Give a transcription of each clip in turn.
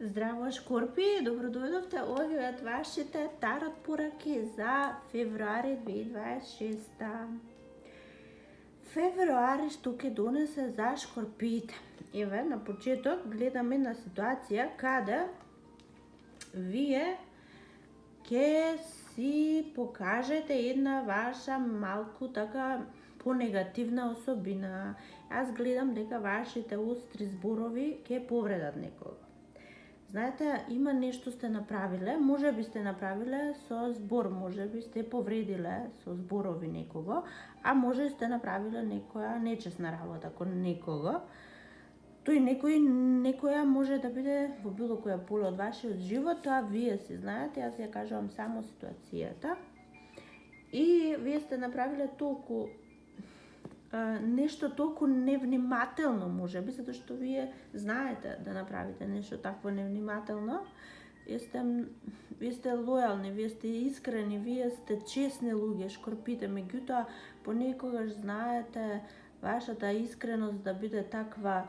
Здраво, Шкорпи! Добро дојдовте овие од вашите тарот пораки за февруари 2026. Февруари што ќе донесе за Шкорпиите. Еве, на почеток гледаме на ситуација каде вие ќе си покажете една ваша малку така понегативна особина. Аз гледам дека вашите остри зборови ќе повредат некого. Знаете, има нешто сте направиле, можеби сте направиле со збор, можеби сте повредиле со зборови некого, а може сте направиле некоја нечесна работа кон некого. Тој некоја може да биде во било која поле од вашиот живот, тоа вие си знаете, јас ја кажувам само ситуацијата. И вие сте направиле толку нешто толку невнимателно, можеби, затоа што вие знаете да направите нешто такво невнимателно. Вие сте лојални, вие сте искрени, вие сте честни луѓе, Шкорпите, меѓутоа понекогаш знаете вашата искреност да биде таква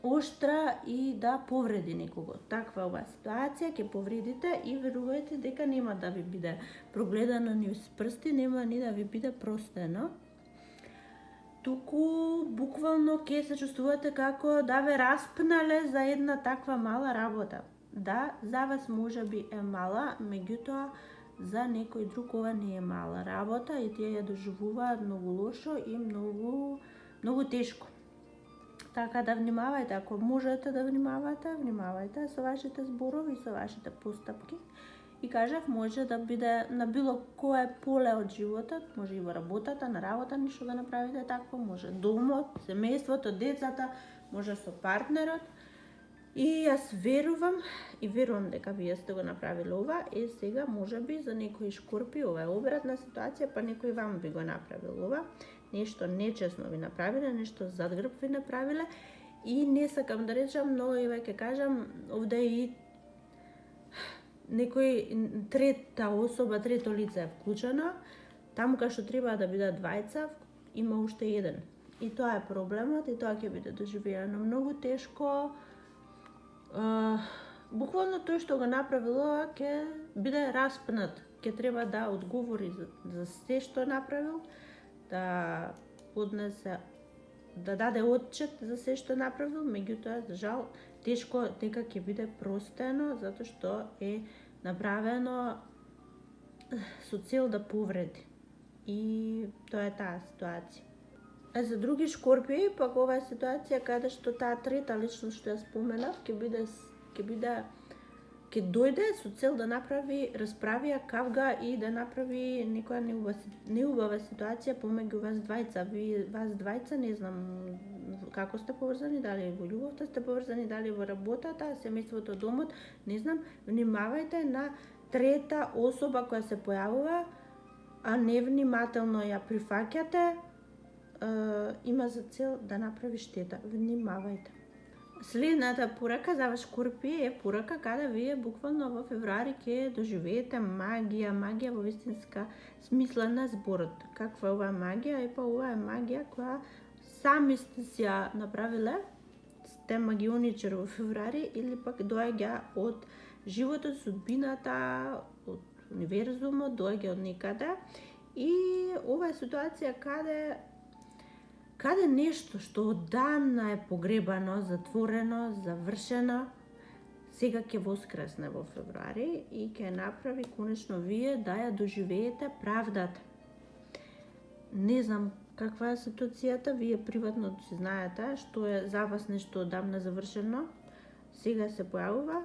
оштра и да повреди некого. Таква ова ситуација ќе повредите и верувајте дека нема да ви биде прогледано ни с прсти, нема ни да ви биде простено. Туку буквално ќе се чувствувате како да ве распнале за една таква мала работа. Да, за вас можеби е мала, меѓутоа за некој друг ова не е мала работа и тие ја доживуваат многу лошо и многу тешко. Така да внимавајте, ако можете да внимавајте со вашите зборови и со вашите постапки. И кажав, може да биде на било кое поле од животот, може и во работата, на работа нешто да направите такво, може домот, семејството, децата, може со партнерот. И јас верувам дека вие сте го направиле ова, и сега можеби за некои Шкорпи ова е обратна ситуација, па некој вам би го направил ова. Нешто нечесно ви направиле, нешто зад грб ви направиле и не сакам да речам, но еве ќе кажам, овде и некој трета особа, трето лице е вклучено, таму кај што треба да бидат двајца, има уште еден. И тоа е проблемот, и тоа ќе биде доживеано многу тешко. Буквално тој што го направил ќе биде распнат, ќе треба да одговори за се што направил, да поднесе, да даде отчет за се што направил, меѓутоа за жал тешко дека ќе биде простено затоа што е направено со цел да повреди. И тоа е таа ситуација. А за други Шкорпии, пак ова е ситуација каде што таа трета личност што ја споменав ќе дојде со цел да направи расправија, кавга и да направи некоја неубава ситуација помеѓу вас двајца. Вас двајца, не знам како сте поврзани, дали во љубовта сте поврзани, дали во работата, семејството, домот, не знам. Внимавајте на трета особа која се појавува, а невнимателно ја прифаќате, има за цел да направи штета. Внимавајте. Следната порака за вас Шкорпи е порака каде вие буквално во февруари ќе доживеете магија во вистинска смисла на зборот. Каква е ова магија? Епа ова е магија која сами сте си ја направиле, сте магионичар во февруари или пак доаѓа од животот, судбината, од универзумот, доаѓа од некаде. И ова е ситуација каде нешто што одамна е погребано, затворено, завршено, сега ќе воскресне во февруари и ќе направи конечно вие да ја доживеете правдата. Не знам каква е ситуацијата, вие приватно си знаете што е за вас нешто одамна завршено, сега се појавува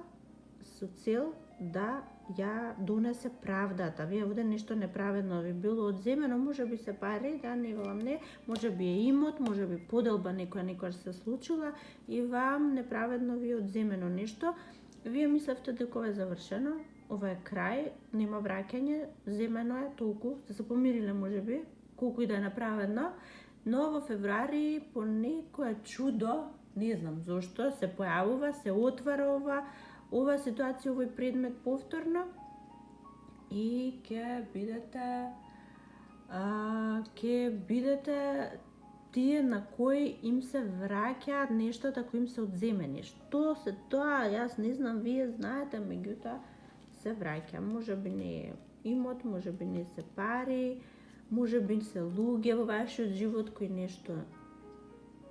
со цел да ја донесе правдата. Вие овде нешто неправедно ви било одземено, може би се пари, да, не велам не, може би е имот, може би поделба некоја се случила и вам неправедно ви е одземено нешто. Вие мислевте дека ова е завршено, ова е крај, нема враќање, земено е толку, сте се помириле може би, колку и да е направено, но во февруари по некоја чудо, не знам зошто, се појавува, се отвара ова ситуација, овој предмет повторно и ќе бидете тие на кои им се враќаат нештата кои им се одземени. Што се тоа, јас не знам, вие знаете, меѓутоа се враќа. Можеби не е имот, можеби не се пари, можеби се луѓе во вашиот живот кои нешто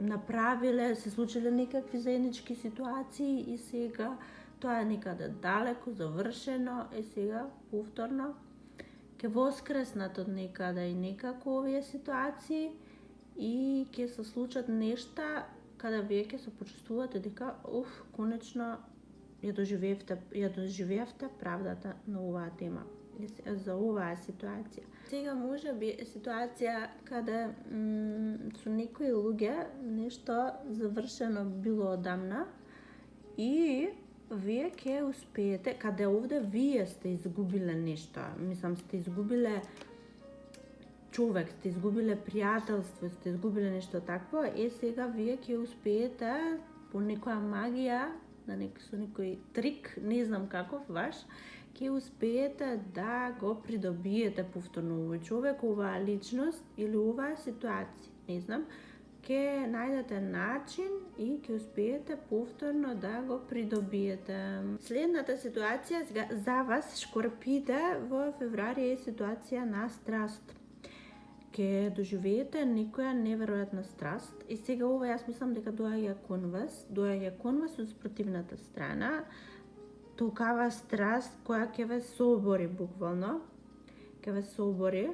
направиле, се случиле некакви заеднички ситуации и сега тоа е некаде далеко, завршено, и сега повторно ќе воскреснат од некаде и некако овие ситуации и ќе се случат нешта каде вие ќе се почувствувате дека конечно ја доживеевте правдата на оваа тема, за оваа ситуација. Сега може би е ситуација каде со некои луѓе нешто завршено било одамна и вие ќе успеете, каде овде вие сте изгубиле нешто, мислам сте изгубиле човек, сте изгубиле пријателство, сте изгубиле нешто такво, сега вие ќе успеете по некоја магија, со некој трик, не знам каков ваш, ќе успеете да го придобиете повторно овој човек, оваа личност или оваа ситуација, не знам, ќе најдете начин и ќе успеете повторно да го придобиете. Следната ситуација за вас, шкорпите, во февруари е ситуација на страст. Ќе доживеете некоја неверојатна страст и сега ова јас мислам дека доаѓа кон вас од спротивната страна, толкава страст која ќе ве собори буквално, ќе ве собори.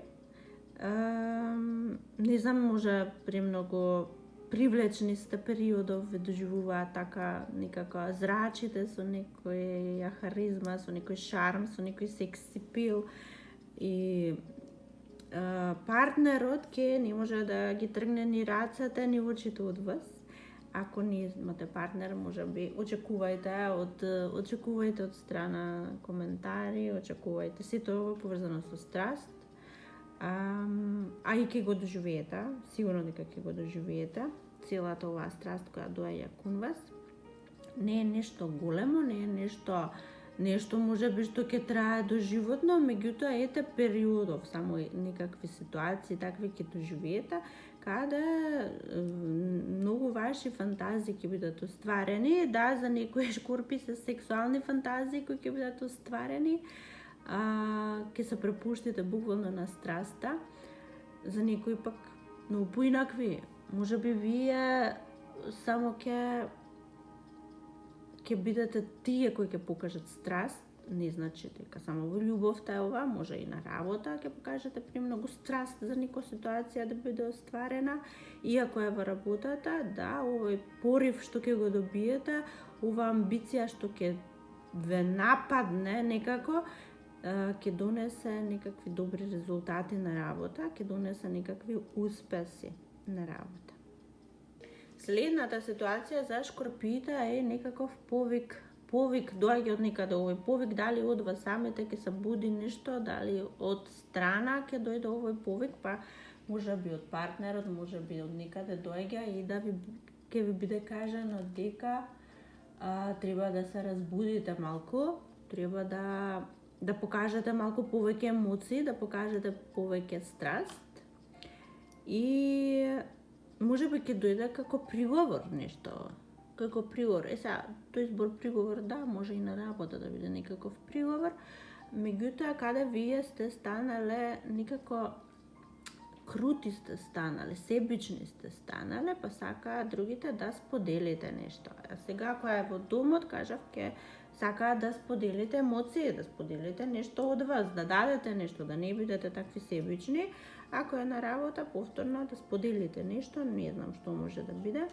Не знам, може премногу привлечени сте периодов, ве доживуваат така некако зрачите со некоја харизма, со некој шарм, со некој секси пил и партнерот ќе не може да ги тргне ни рацете ни очите од вас. Ако не имате партнер, можеби очекувајте од страна коментари, очекувајте сето ова поврзано со страст. А и ќе го доживеете, сигурно дека ќе го доживеете, целата оваа страст која доаѓа кон вас. Не е нешто големо, не е нешто можеби што ќе трае доживотно, меѓутоа ете периодов, само некакви ситуации такви ќе доживеете, каде многу ваши фантазии ќе бидат остварени. Да, за некои шкорпи се сексуални фантазии кои ќе бидат остварени, ќе се препуштите буквално на страста. За некои пак многу поинакви. Можеби вие само ќе бидете тие кои ќе покажат страст, не значи дека само во љубовта е ова, може и на работа ќе покажете премногу страст за некоја ситуација да биде остварена, иако е во работата, да, овој порив што ќе го добиете, ова амбиција што ќе ве нападне некако, ќе донесе некакви добри резултати на работа, ќе донесе некакви успеси на работа. Следната ситуација за шкорпиите е некаков повик доаѓа од некаде. Овој повик дали од вас самите ќе се буди нешто, дали од страна ќе дојде овој повик, па можеби од партнерот, можеби од некаде доаѓа и да ќе ви биде кажано дека треба да се разбудите малку, треба да покажете малку повеќе емоции, да покажете повеќе страст и можеби ќе дојде како приговор нешто, како приговор. Сега, тој збор приговор, да, може и на работа да биде некаков приговор, меѓутоа каде вие сте станале некако крути сте станале, себични сте станале, па сака другите да споделите нешто. А сега која е во домот, кажав, ќе сака да споделите емоции, да споделите нешто од вас, да дадете нешто, да не бидете такви себични. Ако е на работа, повторно да споделите нешто, не знам што може да биде.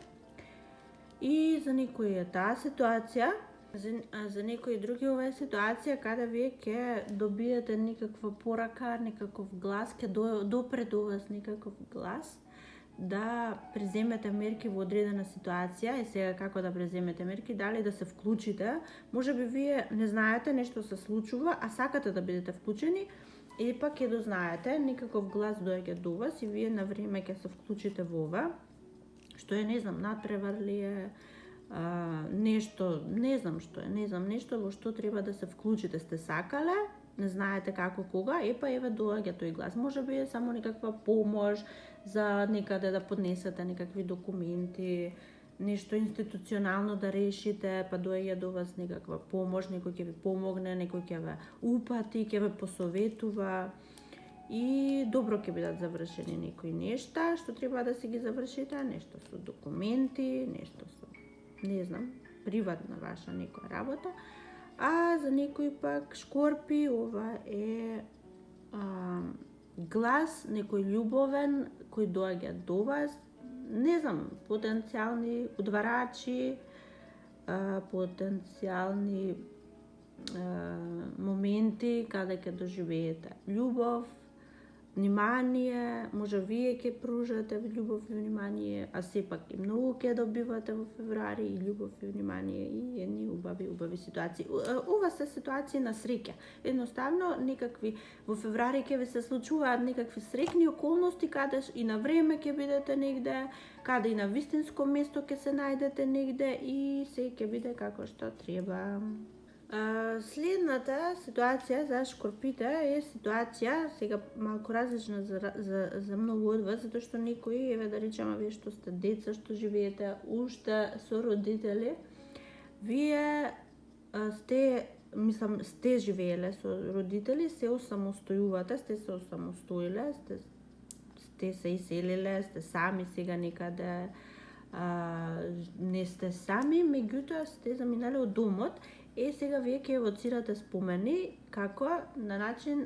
И за некој е таа ситуација, за некои други ова е ситуација каде вие ќе добиете некаква порака, некаков глас, ќе допре до вас некаков глас, да преземете мерки во одредена ситуација. И сега како да преземете мерки, дали да се вклучите, можеби вие не знаете, нешто се случува, а сакате да бидете вклучени, и пак ќе дознаете, некаков глас доаѓа до вас и вие на време ќе се вклучите во ова, што е, не знам, надпревар ли е, нешто, не знам што е, нешто во што треба да се вклучите. Сте сакале, не знаете како кога, еве доаѓа тој глас. Можеби е само некаква помош за некаде да поднесете некакви документи, нешто институционално да решите, па доаѓа до вас некаква помош, некој ќе ви помогне, некој ќе ве упати, ќе ве посоветува и добро ќе бидат завршени некои нешта што треба да се ги завршите, нешто со документи, нешто со, не знам, приватна ваша некоја работа. А за некој пак Шкорпи, ова е глас, некој љубовен кој доаѓа до вас, не знам, потенцијални удварачи, потенцијални моменти каде ќе доживеете љубов, внимание, може вие ќе пружате љубов и внимание, а сепак и многу ќе добивате во февруари и љубов и внимание и едни убави ситуации. Ова се ситуации на среќа. Едноставно некакви во февруари ќе ви се случуваат некакви среќни околности каде и на време ќе бидете негде, каде и на вистинско место ќе се најдете негде и се ќе биде како што треба. Следната ситуација за Шкорпите е ситуација сега малку различна за многу од вас, затоа што некои, еве да речеме, вие што сте деца, што живеете уште со родители, вие сте живееле со родители, се осамостојувате, сте се осамостоиле, сте се иселиле, сте сами сега некаде, не сте сами, меѓутоа сте заминале од домот. Сега вие ќе евоцирате спомени како на начин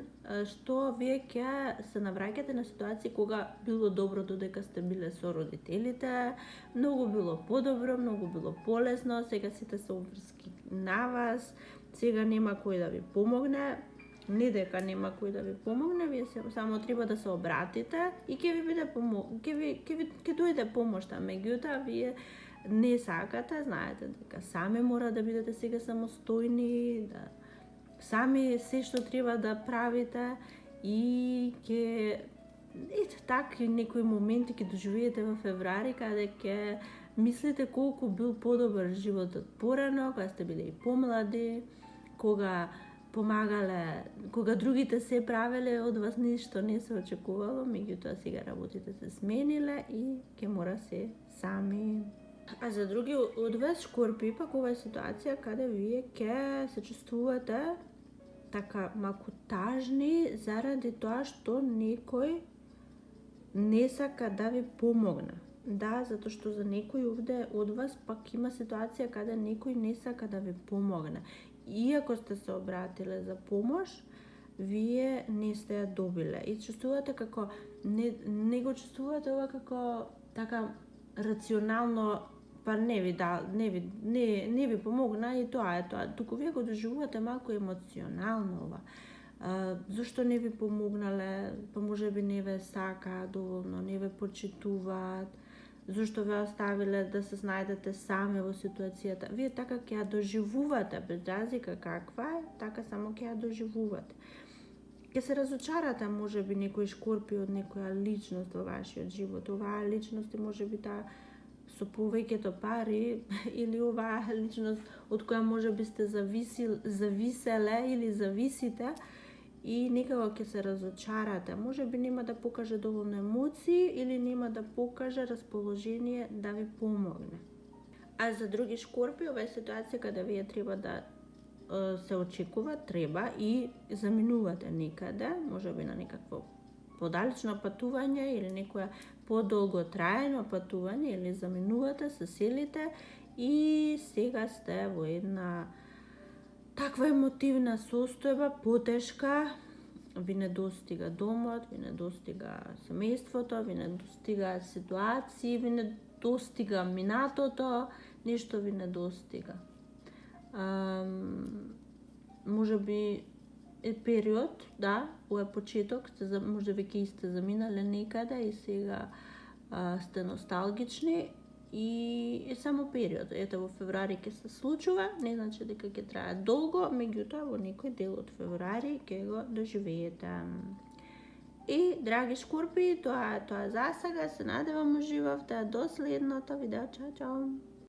што вие ќе се навраќате на ситуации кога било добро додека сте биле со родителите, многу било подобро, многу било полесно, сега сите се обврски на вас, сега нема кој да ви помогне, не дека нема кој да ви помогне, вие само треба да се обратите и ќе ви биде ќе дојде помошта, меѓутоа вие не сакате, знаете дека сами мора да бидете сега самостојни, да сами се што треба да правите и ќе такви некои моменти ќе доживеете во февруари каде ќе мислите колку бил подобар животот порано, кога сте биле и помлади, кога помагале, кога другите се правеле од вас ништо не се очекувало, меѓутоа сега работите се смениле и ќе мора се сами. А за други од вас Шкорпи, пак ова е ситуација каде вие ќе се чувствувате така малку тажни заради тоа што некој не сака да ви помогне. Да, затоа што за некој овде од вас пак има ситуација каде некој не сака да ви помогне. Иако сте се обратиле за помош, вие не сте ја добиле и чувствувате како не го чувствувате ова како така рационално, па не ви помогна и тоа е тоа. Туку вие го доживувате малку емоционално ова. Зошто не ви помогнале, па можеби не ве сака доволно, не ве почитуваат, зошто ве оставиле да се најдете сами во ситуацијата. Вие така ќе ја доживувате, без разлика каква е, така само ќе ја доживувате. Ќе се разочарате, можеби некој Шкорпи од некоја личност во вашиот живот. Оваа личност можеби таа со повеќето пари или оваа личност од која можеби сте зависеле или зависите и некако ќе се разочарате. Можеби нема да покаже доволно емоции или нема да покаже расположение да ви помогне. А за други Шкорпи, ова е ситуација каде вие треба да се очекува, треба и заминувате некаде, можеби на некакво подалечно патување или некоја подолготраено патување или заминувате, се селите и сега сте во една таква емотивна состојба, потешка, ви недостига домот, ви недостига семејството, ви недостига ситуации, ви недостига минатото, нешто ви недостига. Можеби е период, да, ова е почеток, можеби ќе сте заминале некаде и сега сте носталгични и е само период. Ето во февруари ќе се случува, не значи дека ќе трае долго, меѓутоа во некој дел од февруари ќе го доживеете. И, драги Шкорпи, тоа е тоа за сега, се надевам уживавте, до следното видео, чао!